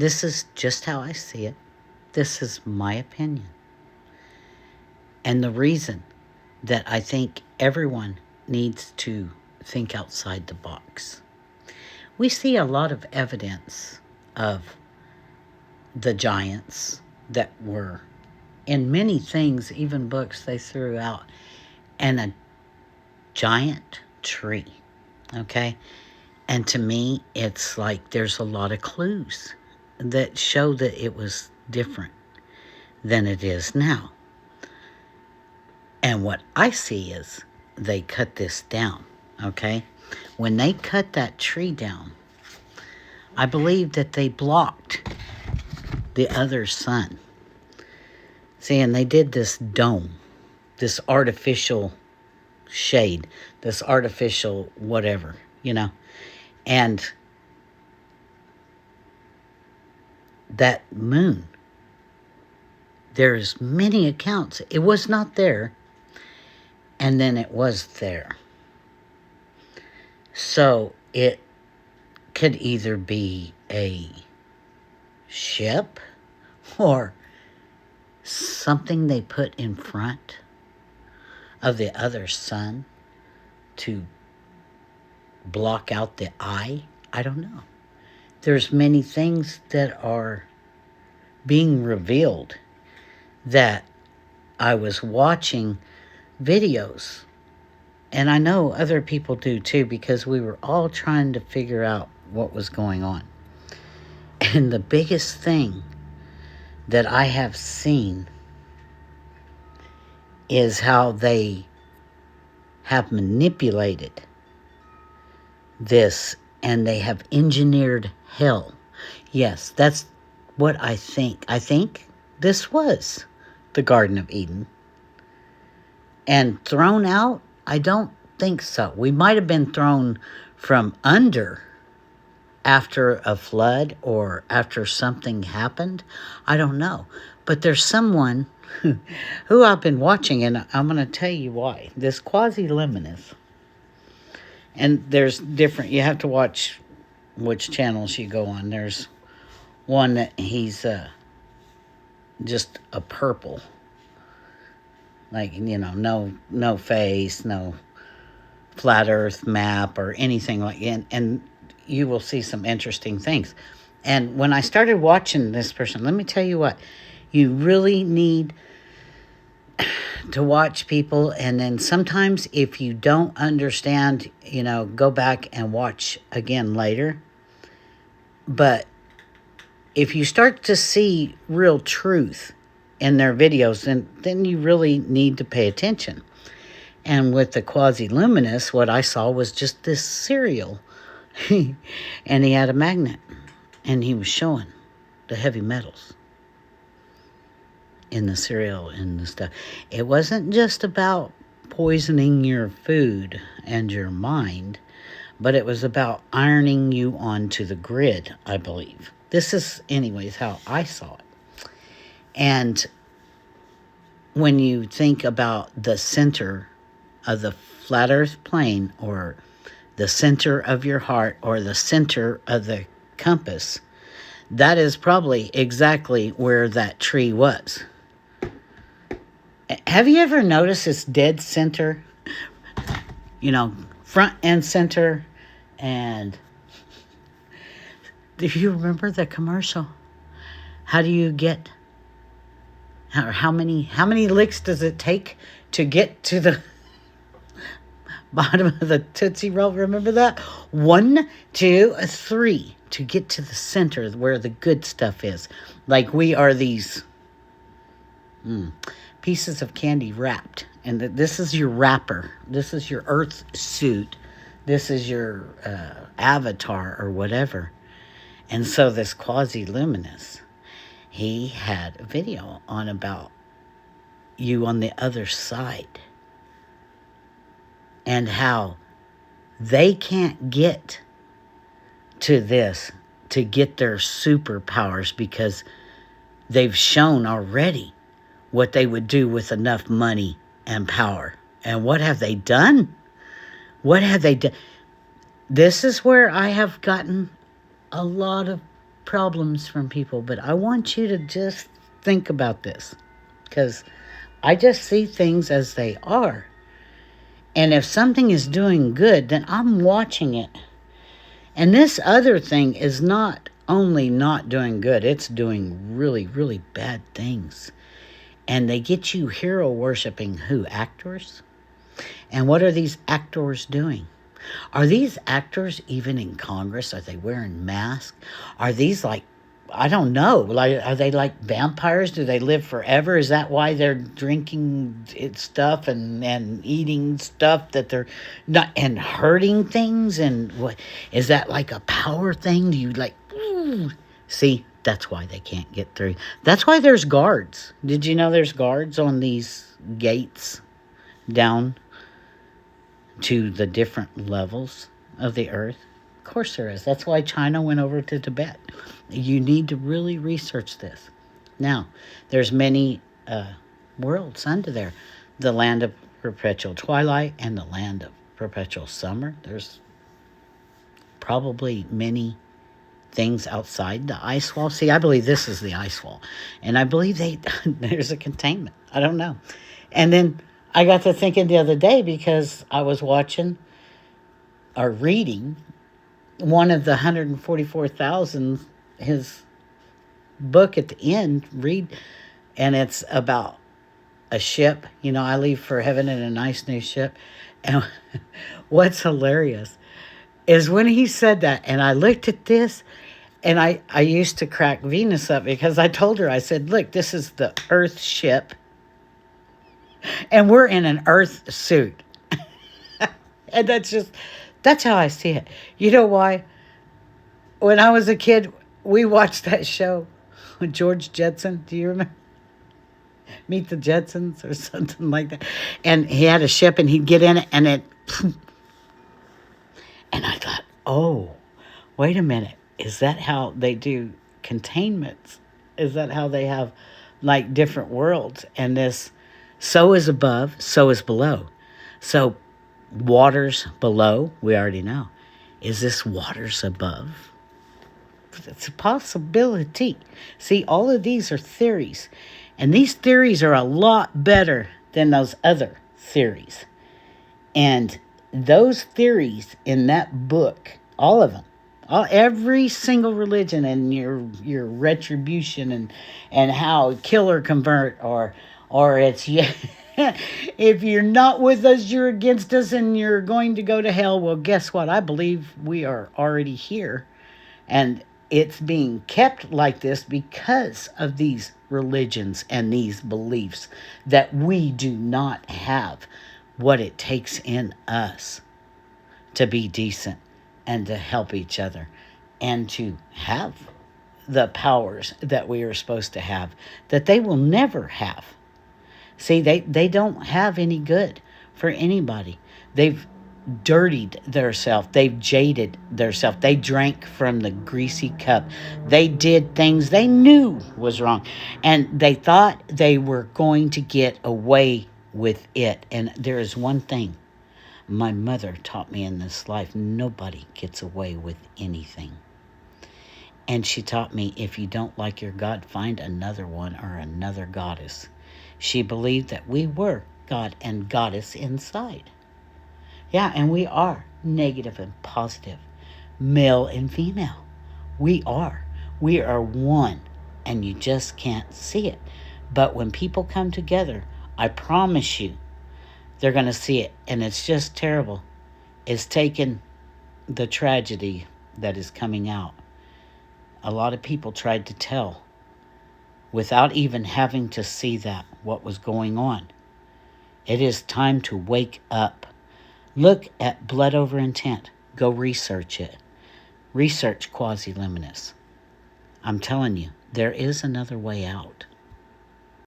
This is just how I see it. This is my opinion. And the reason that I think everyone needs to think outside the box. We see a lot of evidence of the giants that were in many things, even books they threw out, and a giant tree. Okay? And to me, it's like there's a lot of clues that show that it was different than it is now. And what I see is they cut this down, okay? When they cut that tree down, I believe that they blocked the other sun. See, and they did this dome, this artificial shade, this artificial whatever, And that moon, there's many accounts. It was not there, and then it was there. So it could either be a ship or something they put in front of the other sun to block out the eye. I don't know. There's many things that are being revealed that I was watching videos, and I know other people do too, because we were all trying to figure out what was going on. And the biggest thing that I have seen is how they have manipulated this, and they have engineered hell. Yes, that's what I think. I think this was the Garden of Eden. And thrown out? I don't think so. We might have been thrown from under after a flood or after something happened. I don't know. But there's someone who I've been watching, and I'm going to tell you why. This Quasi-Luminous. And there's different, you have to watch which channels you go on. There's one that he's just a purple. Like, no face, no flat earth map or anything like that. And you will see some interesting things. And when I started watching this person, let me tell you what, you really need to watch people. And then sometimes if you don't understand, go back and watch again later. But if you start to see real truth in their videos, then you really need to pay attention. And with the Quasi-Luminous, what I saw was just this cereal. And he had a magnet. And he was showing the heavy metals in the cereal and the stuff. It wasn't just about poisoning your food and your mind, but it was about ironing you onto the grid, I believe. This is, anyways, how I saw it. And when you think about the center of the flat earth plane, or the center of your heart, or the center of the compass, that is probably exactly where that tree was. Have you ever noticed it's dead center? Front and center. And do you remember the commercial? How do you get, how many licks does it take to get to the bottom of the Tootsie Roll? Remember that? 1, 2, 3 to get to the center where the good stuff is. Like we are these pieces of candy wrapped. And this is your wrapper. This is your earth suit. This is your avatar or whatever. And so this Quasi-Luminous, he had a video on about you on the other side. And how they can't get to this to get their superpowers, because they've shown already what they would do with enough money and power. And what have they done? What have they done? This is where I have gotten a lot of problems from people, but I want you to just think about this, because I just see things as they are. And if something is doing good, then I'm watching it. And this other thing is not only not doing good, it's doing really, really bad things. And they get you hero worshiping who? Actors? And what are these actors doing? Are these actors even in Congress? Are they wearing masks? Are these like, I don't know, like, are they like vampires? Do they live forever? Is that why they're drinking stuff and eating stuff that they're not, and hurting things? And what is that, like a power thing? Do you like, see, that's why they can't get through. That's why there's guards. Did you know there's guards on these gates down to the different levels of the earth? Of course there is. That's why China went over to Tibet. You need to really research this. Now, there's many worlds under there. The land of perpetual twilight and the land of perpetual summer. There's probably many things outside the ice wall. See, I believe this is the ice wall. And I believe there's a containment. I don't know. And then I got to thinking the other day, because I was watching or reading one of the 144,000, his book at the end, and it's about a ship. You know, I leave for heaven in a nice new ship. And what's hilarious is when he said that, and I looked at this, and I used to crack Venus up, because I told her, I said, look, this is the Earth ship, and we're in an Earth suit. And that's how I see it. You know why? When I was a kid, we watched that show with George Jetson. Do you remember? Meet the Jetsons or something like that. And he had a ship, and he'd get in it, and it... And I thought, oh, wait a minute. Is that how they do containments? Is that how they have, like, different worlds? And this, so is above, so is below. So waters below, we already know. Is this waters above? It's a possibility. See, all of these are theories. And these theories are a lot better than those other theories. And those theories in that book, all of them, every single religion, and your retribution, and how kill or convert, or it's if you're not with us, you're against us, and you're going to go to hell. Well, guess what? I believe we are already here, and it's being kept like this because of these religions and these beliefs that we do not have what it takes in us to be decent and to help each other and to have the powers that we are supposed to have, that they will never have. See, they don't have any good for anybody. They've dirtied theirself. They've jaded theirself. They drank from the greasy cup. They did things they knew was wrong, and they thought they were going to get away with it. And there is one thing my mother taught me in this life: nobody gets away with anything. And she taught me, if you don't like your God, find another one or another goddess. She believed that we were God and goddess inside. Yeah, and we are negative and positive, male and female. We are. We are one, and you just can't see it. But when people come together, I promise you, they're going to see it. And it's just terrible. It's taken the tragedy that is coming out. A lot of people tried to tell, without even having to see that, what was going on. It is time to wake up. Look at blood over intent. Go research it. Research quasi-luminous. I'm telling you, there is another way out.